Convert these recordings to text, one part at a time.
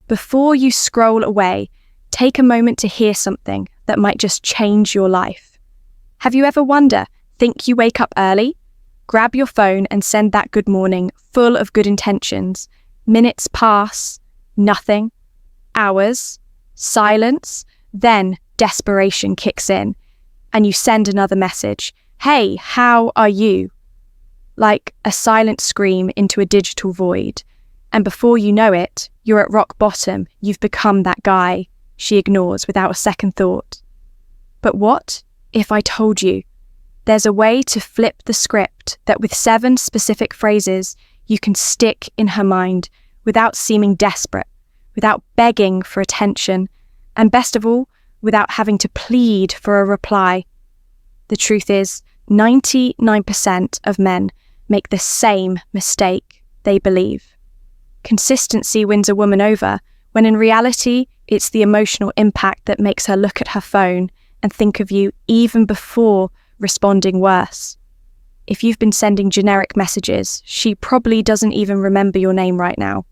Before you scroll away, take a moment to hear something that might just change your life. Have you ever think you wake up early? Grab your phone and send that good morning full of good intentions. Minutes pass, nothing. Hours, silence, then desperation kicks in, and you send another message. Hey, how are you? Like a silent scream into a digital void. And before you know it, you're at rock bottom. You've become that guy she ignores without a second thought. But what if I told you there's a way to flip the script that with 7 specific phrases you can stick in her mind without seeming desperate, without begging for attention, and best of all, without having to plead for a reply? The truth is, 99% of men make the same mistake they believe. Consistency wins a woman over, when in reality, it's the emotional impact that makes her look at her phone and think of you even before responding worse. If you've been sending generic messages, she probably doesn't even remember your name right now.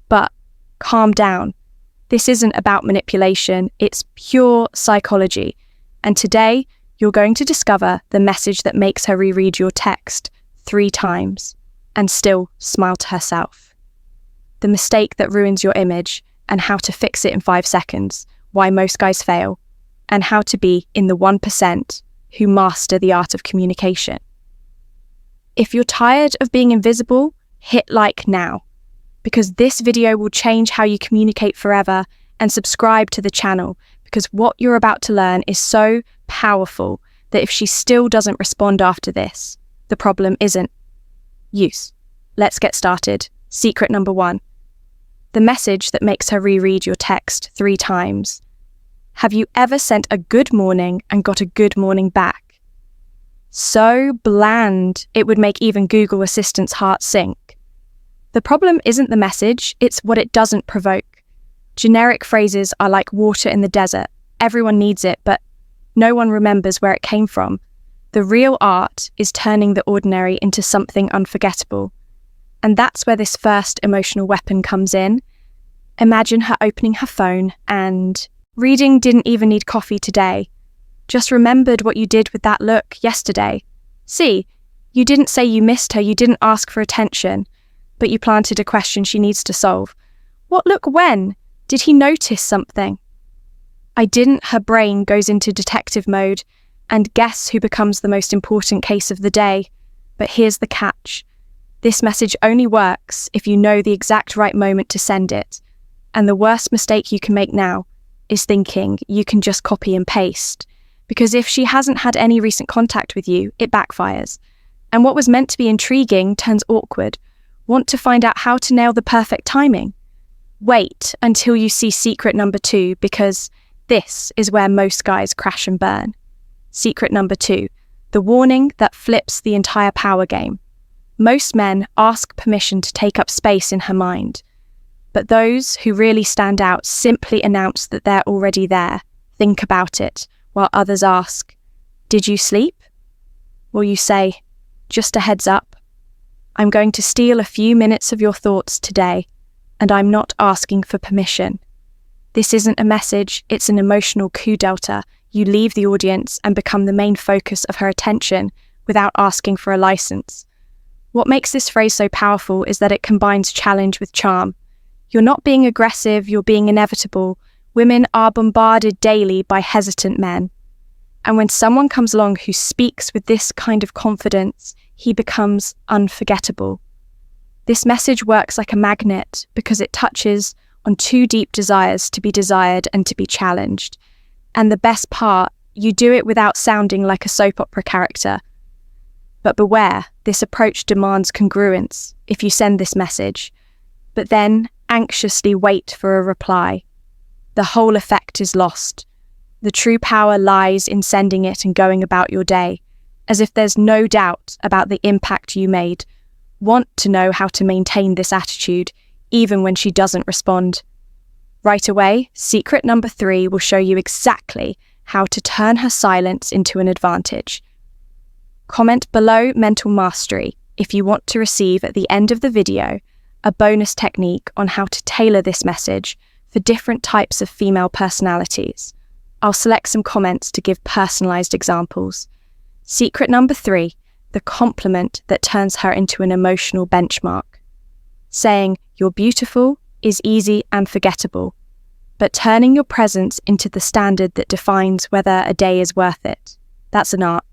But calm down. This isn't about manipulation, it's pure psychology. And today, you're going to discover the message that makes her reread your text 3 times and still smile to herself. The mistake that ruins your image, and how to fix it in 5 seconds, why most guys fail, and how to be in the 1% who master the art of communication. If you're tired of being invisible, hit like now, because this video will change how you communicate forever, and subscribe to the channel, because what you're about to learn is so powerful that if she still doesn't respond after this, the problem isn't use. Let's get started. Secret number 1. The message that makes her reread your text 3 times. Have you ever sent a good morning and got a good morning back? So bland, it would make even Google Assistant's heart sink. The problem isn't the message, it's what it doesn't provoke. Generic phrases are like water in the desert. Everyone needs it, but no one remembers where it came from. The real art is turning the ordinary into something unforgettable. And that's where this first emotional weapon comes in. Imagine her opening her phone and reading didn't even need coffee today. Just remembered what you did with that look yesterday. See, you didn't say you missed her, you didn't ask for attention, but you planted a question she needs to solve. What look when? Did he notice something? I didn't, her brain goes into detective mode, and guess who becomes the most important case of the day? But here's the catch. This message only works if you know the exact right moment to send it. And the worst mistake you can make now is thinking you can just copy and paste. Because if she hasn't had any recent contact with you, it backfires. And what was meant to be intriguing turns awkward. Want to find out how to nail the perfect timing? Wait until you see secret number 2, because this is where most guys crash and burn. Secret number 2, the warning that flips the entire power game. Most men ask permission to take up space in her mind, but those who really stand out simply announce that they're already there. Think about it, while others ask, "Did you sleep?" Will you say, "Just a heads up, I'm going to steal a few minutes of your thoughts today, and I'm not asking for permission." This isn't a message, it's an emotional coup d'etat. You leave the audience and become the main focus of her attention without asking for a license. What makes this phrase so powerful is that it combines challenge with charm. You're not being aggressive, you're being inevitable. Women are bombarded daily by hesitant men. And when someone comes along who speaks with this kind of confidence, he becomes unforgettable. This message works like a magnet because it touches on 2 deep desires to be desired and to be challenged. And the best part, you do it without sounding like a soap opera character. But beware, this approach demands congruence if you send this message, but then anxiously wait for a reply. The whole effect is lost. The true power lies in sending it and going about your day, as if there's no doubt about the impact you made. Want to know how to maintain this attitude, even when she doesn't respond? Right away, secret number 3 will show you exactly how to turn her silence into an advantage. Comment below mental mastery if you want to receive at the end of the video a bonus technique on how to tailor this message for different types of female personalities. I'll select some comments to give personalized examples. Secret number 3, the compliment that turns her into an emotional benchmark. Saying, "You're beautiful," is easy and forgettable, but turning your presence into the standard that defines whether a day is worth it, that's an art.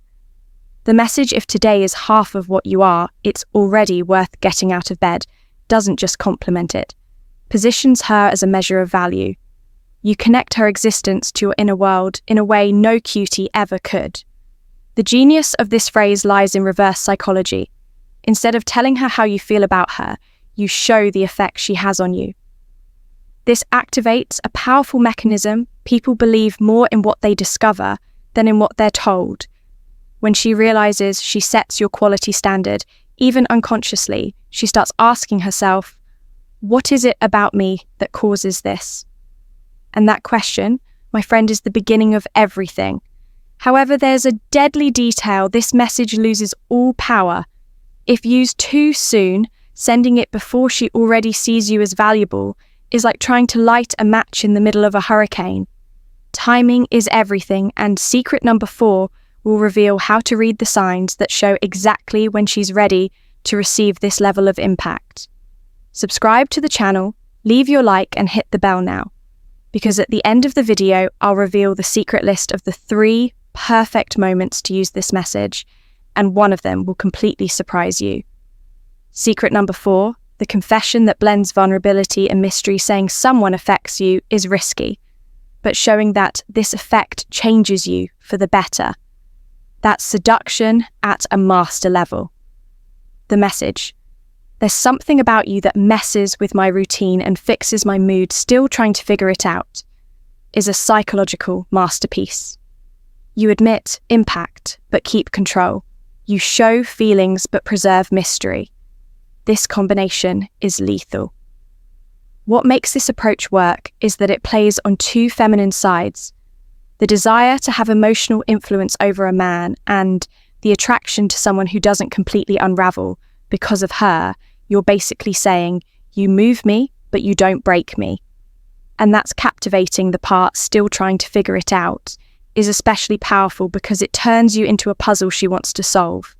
The message, if today is half of what you are, it's already worth getting out of bed, doesn't just compliment it, positions her as a measure of value. You connect her existence to your inner world in a way no cutie ever could. The genius of this phrase lies in reverse psychology. Instead of telling her how you feel about her, you show the effect she has on you. This activates a powerful mechanism. People believe more in what they discover than in what they're told. When she realizes she sets your quality standard, even unconsciously, she starts asking herself, what is it about me that causes this? And that question, my friend, is the beginning of everything. However, there's a deadly detail. This message loses all power. If used too soon, sending it before she already sees you as valuable is like trying to light a match in the middle of a hurricane. Timing is everything, and secret number 4 will reveal how to read the signs that show exactly when she's ready to receive this level of impact. Subscribe to the channel, leave your like and hit the bell now, because at the end of the video, I'll reveal the secret list of the 3 perfect moments to use this message, and one of them will completely surprise you. Secret number 4, the confession that blends vulnerability and mystery. Saying someone affects you is risky, but showing that this effect changes you for the better. That's seduction at a master level. The message: there's something about you that messes with my routine and fixes my mood, still trying to figure it out, is a psychological masterpiece. You admit impact, but keep control. You show feelings, but preserve mystery. This combination is lethal. What makes this approach work is that it plays on 2 feminine sides: the desire to have emotional influence over a man and the attraction to someone who doesn't completely unravel. Because of her, you're basically saying, you move me, but you don't break me. And that's captivating. The part still trying to figure it out is especially powerful because it turns you into a puzzle she wants to solve.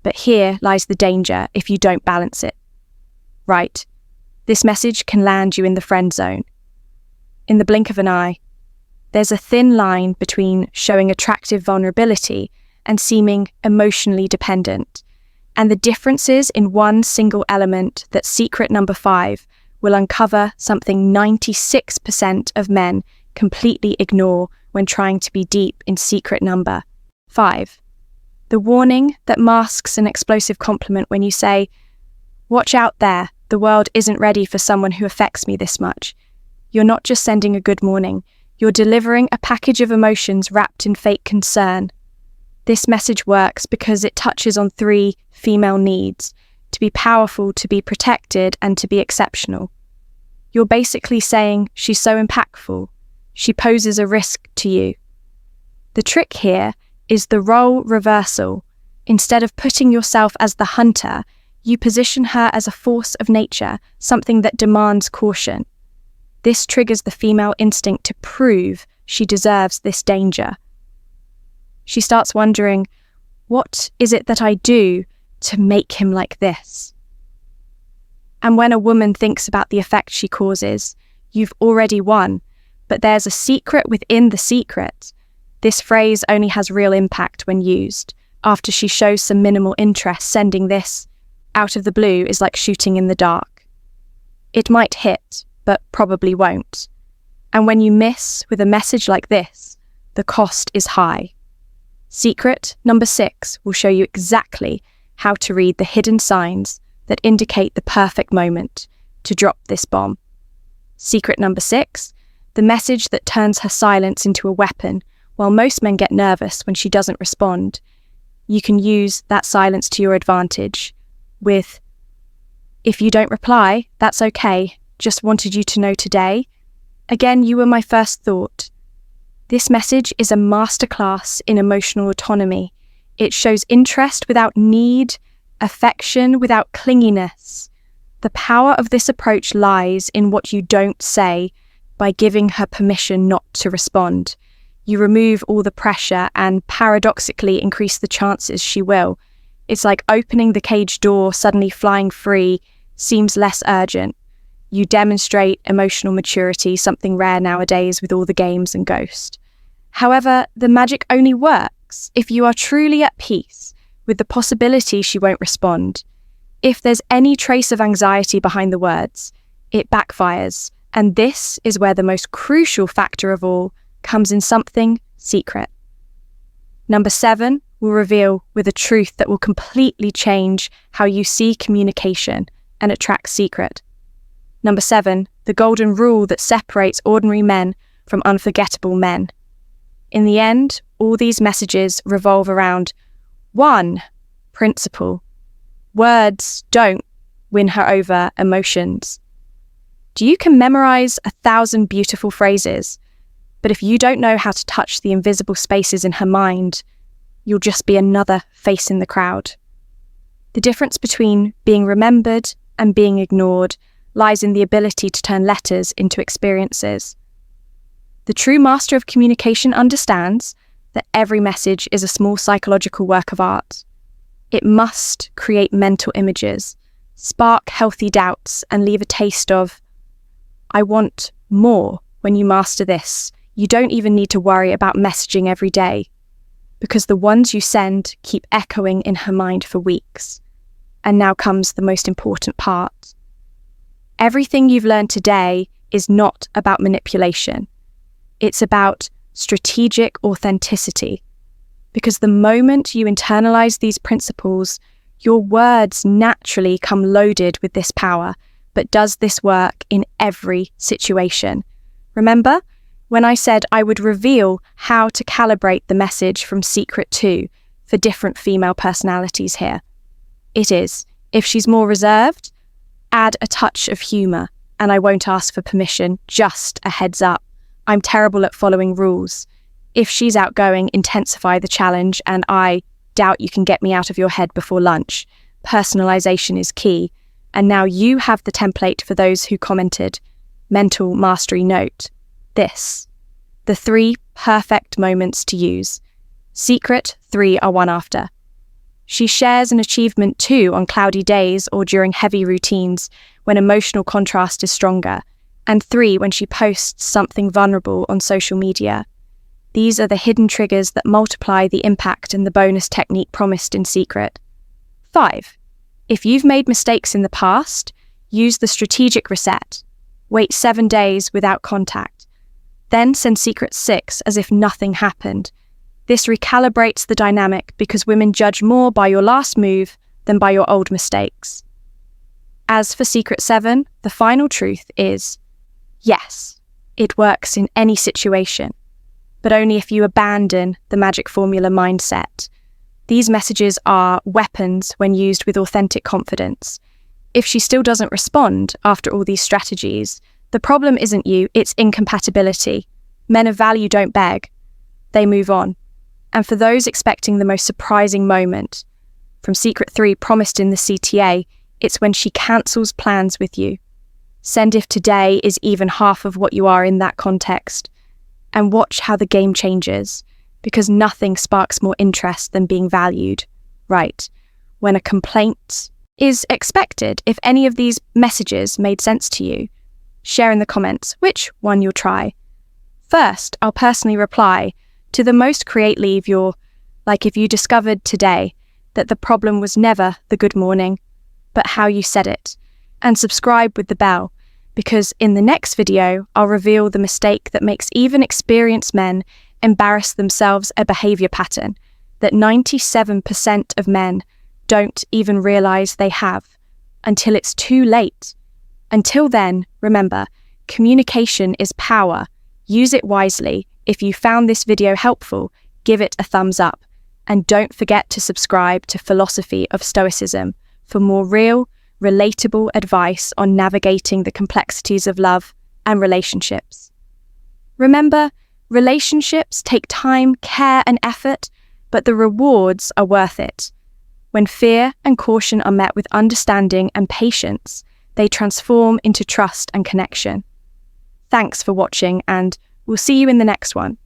But here lies the danger if you don't balance it right. This message can land you in the friend zone. In the blink of an eye. There's a thin line between showing attractive vulnerability and seeming emotionally dependent, and the differences in one single element that secret number 5 will uncover something 96% of men completely ignore when trying to be deep in secret number 5. The warning that masks an explosive compliment when you say, "Watch out there, the world isn't ready for someone who affects me this much." You're not just sending a good morning, you're delivering a package of emotions wrapped in fake concern. This message works because it touches on 3 female needs: to be powerful, to be protected, and to be exceptional. You're basically saying she's so impactful, she poses a risk to you. The trick here is the role reversal. Instead of putting yourself as the hunter, you position her as a force of nature, something that demands caution. This triggers the female instinct to prove she deserves this danger. She starts wondering, what is it that I do to make him like this? And when a woman thinks about the effect she causes, you've already won. But there's a secret within the secret. This phrase only has real impact when used. After she shows some minimal interest, sending this out of the blue is like shooting in the dark. It might hit, but probably won't. And when you miss with a message like this, the cost is high. Secret number 6 will show you exactly how to read the hidden signs that indicate the perfect moment to drop this bomb. Secret number 6, the message that turns her silence into a weapon. While most men get nervous when she doesn't respond, you can use that silence to your advantage with, "If you don't reply, that's okay. Just wanted you to know today. Again, you were my first thought." This message is a masterclass in emotional autonomy. It shows interest without need, affection without clinginess. The power of this approach lies in what you don't say by giving her permission not to respond. You remove all the pressure and paradoxically increase the chances she will. It's like opening the cage door, suddenly flying free seems less urgent. You demonstrate emotional maturity, something rare nowadays with all the games and Ghost. However, the magic only works if you are truly at peace with the possibility she won't respond. If there's any trace of anxiety behind the words, it backfires, and this is where the most crucial factor of all comes in: something secret. Number 7 will reveal with a truth that will completely change how you see communication and attract secret. Number 7, the golden rule that separates ordinary men from unforgettable men. In the end, all these messages revolve around one principle: words don't win her over, emotions. You can memorize 1,000 beautiful phrases, but if you don't know how to touch the invisible spaces in her mind, you'll just be another face in the crowd. The difference between being remembered and being ignored lies in the ability to turn letters into experiences. The true master of communication understands that every message is a small psychological work of art. It must create mental images, spark healthy doubts, and leave a taste of, I want more. When you master this, you don't even need to worry about messaging every day, because the ones you send keep echoing in her mind for weeks. And now comes the most important part. Everything you've learned today is not about manipulation. It's about strategic authenticity. Because the moment you internalize these principles, your words naturally come loaded with this power, but does this work in every situation? Remember when I said I would reveal how to calibrate the message from Secret 2 for different female personalities here? It is, if she's more reserved, add a touch of humor, and I won't ask for permission, just a heads up. I'm terrible at following rules. If she's outgoing, intensify the challenge, and I doubt you can get me out of your head before lunch. Personalization is key. And now you have the template for those who commented. Mental mastery note. This. The 3 perfect moments to use. Secret 3 are one after. She shares an achievement 2 on cloudy days or during heavy routines when emotional contrast is stronger. And 3 when she posts something vulnerable on social media. These are the hidden triggers that multiply the impact and the bonus technique promised in Secret. 5. If you've made mistakes in the past, use the strategic reset. Wait 7 days without contact. Then send Secret 6 as if nothing happened. This recalibrates the dynamic because women judge more by your last move than by your old mistakes. As for Secret 7, the final truth is, yes, it works in any situation, but only if you abandon the magic formula mindset. These messages are weapons when used with authentic confidence. If she still doesn't respond after all these strategies, the problem isn't you, it's incompatibility. Men of value don't beg, they move on. And for those expecting the most surprising moment, from Secret 3 promised in the CTA, it's when she cancels plans with you. Send if today is even half of what you are in that context. And watch how the game changes, because nothing sparks more interest than being valued. Right, when a complaint is expected. If any of these messages made sense to you, share in the comments which one you'll try. First, I'll personally reply to the most create leave your, like if you discovered today that the problem was never the good morning, but how you said it. And subscribe with the bell, because in the next video, I'll reveal the mistake that makes even experienced men embarrass themselves, a behavior pattern that 97% of men don't even realize they have until it's too late. Until then, remember, communication is power. Use it wisely. If you found this video helpful, give it a thumbs up. And don't forget to subscribe to Philosophy of Stoicism for more real, relatable advice on navigating the complexities of love and relationships. Remember, relationships take time, care, and effort, but the rewards are worth it. When fear and caution are met with understanding and patience, they transform into trust and connection. Thanks for watching, and we'll see you in the next one.